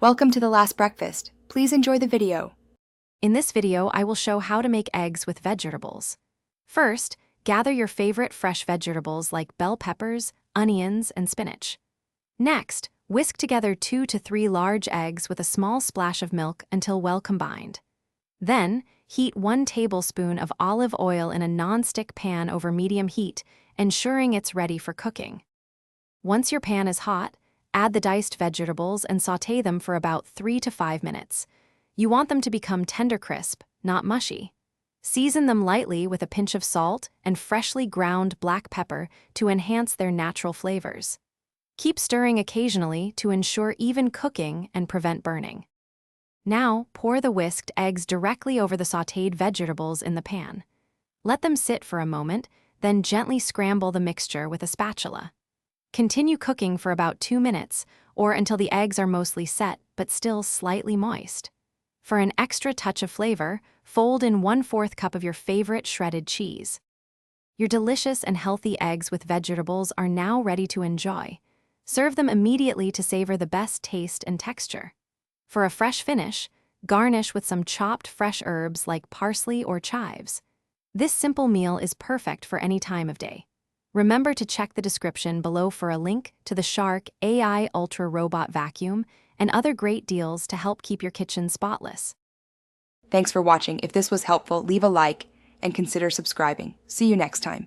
Welcome to The Last Breakfast. Please enjoy the video. In this video, I will show how to make eggs with vegetables. First, gather your favorite fresh vegetables like bell peppers, onions, and spinach. Next, whisk together 2 to 3 large eggs with a small splash of milk until well combined. Then, heat 1 tablespoon of olive oil in a non-stick pan over medium heat, ensuring it's ready for cooking. Once your pan is hot, add the diced vegetables and sauté them for about 3 to 5 minutes. You want them to become tender crisp, not mushy. Season them lightly with a pinch of salt and freshly ground black pepper to enhance their natural flavors. Keep stirring occasionally to ensure even cooking and prevent burning. Now, pour the whisked eggs directly over the sautéed vegetables in the pan. Let them sit for a moment, then gently scramble the mixture with a spatula. Continue cooking for about 2 minutes, or until the eggs are mostly set but still slightly moist. For an extra touch of flavor, fold in 1/4 cup of your favorite shredded cheese. Your delicious and healthy eggs with vegetables are now ready to enjoy. Serve them immediately to savor the best taste and texture. For a fresh finish, garnish with some chopped fresh herbs like parsley or chives. This simple meal is perfect for any time of day. Remember to check the description below for a link to the Shark AI Ultra Robot Vacuum and other great deals to help keep your kitchen spotless. Thanks for watching. If this was helpful, leave a like and consider subscribing. See you next time.